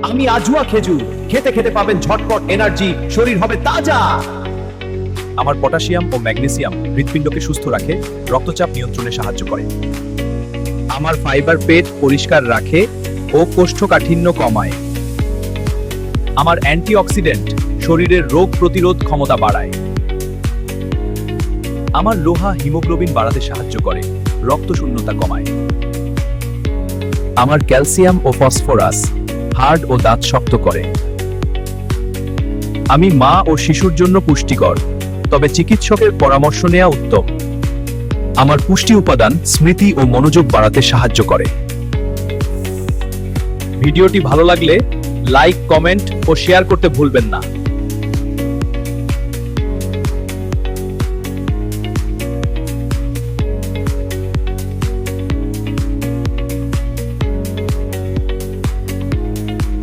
আমি আজুয়া খেজুর, খেতে খেতে পাবেন ঝটপট এনার্জি, শরীর হবে তাজা। আমার পটাশিয়াম ও ম্যাগনেসিয়াম হৃৎপিণ্ডকে সুস্থ রাখে, রক্তচাপ নিয়ন্ত্রণে সাহায্য করে। আমার ফাইবার পেট পরিষ্কার রাখে ও কোষ্ঠকাঠিন্য কমায়। আমার অ্যান্টিঅক্সিডেন্ট শরীরের রোগ প্রতিরোধ ক্ষমতা বাড়ায়। আমার লোহা হিমোগ্লোবিন বাড়াতে সাহায্য করে, রক্তশূন্যতা কমায়। আমার ক্যালসিয়াম ও ফসফরাস হাড় ও দাঁত শক্ত করে। আমি মা ও শিশুর জন্য পুষ্টিকর, তবে চিকিৎসকের পরামর্শ নেওয়া উত্তম। আমার পুষ্টি উপাদান স্মৃতি ও মনোযোগ বাড়াতে সাহায্য করে। ভিডিওটি ভালো লাগলে লাইক, কমেন্ট ও শেয়ার করতে ভুলবেন না।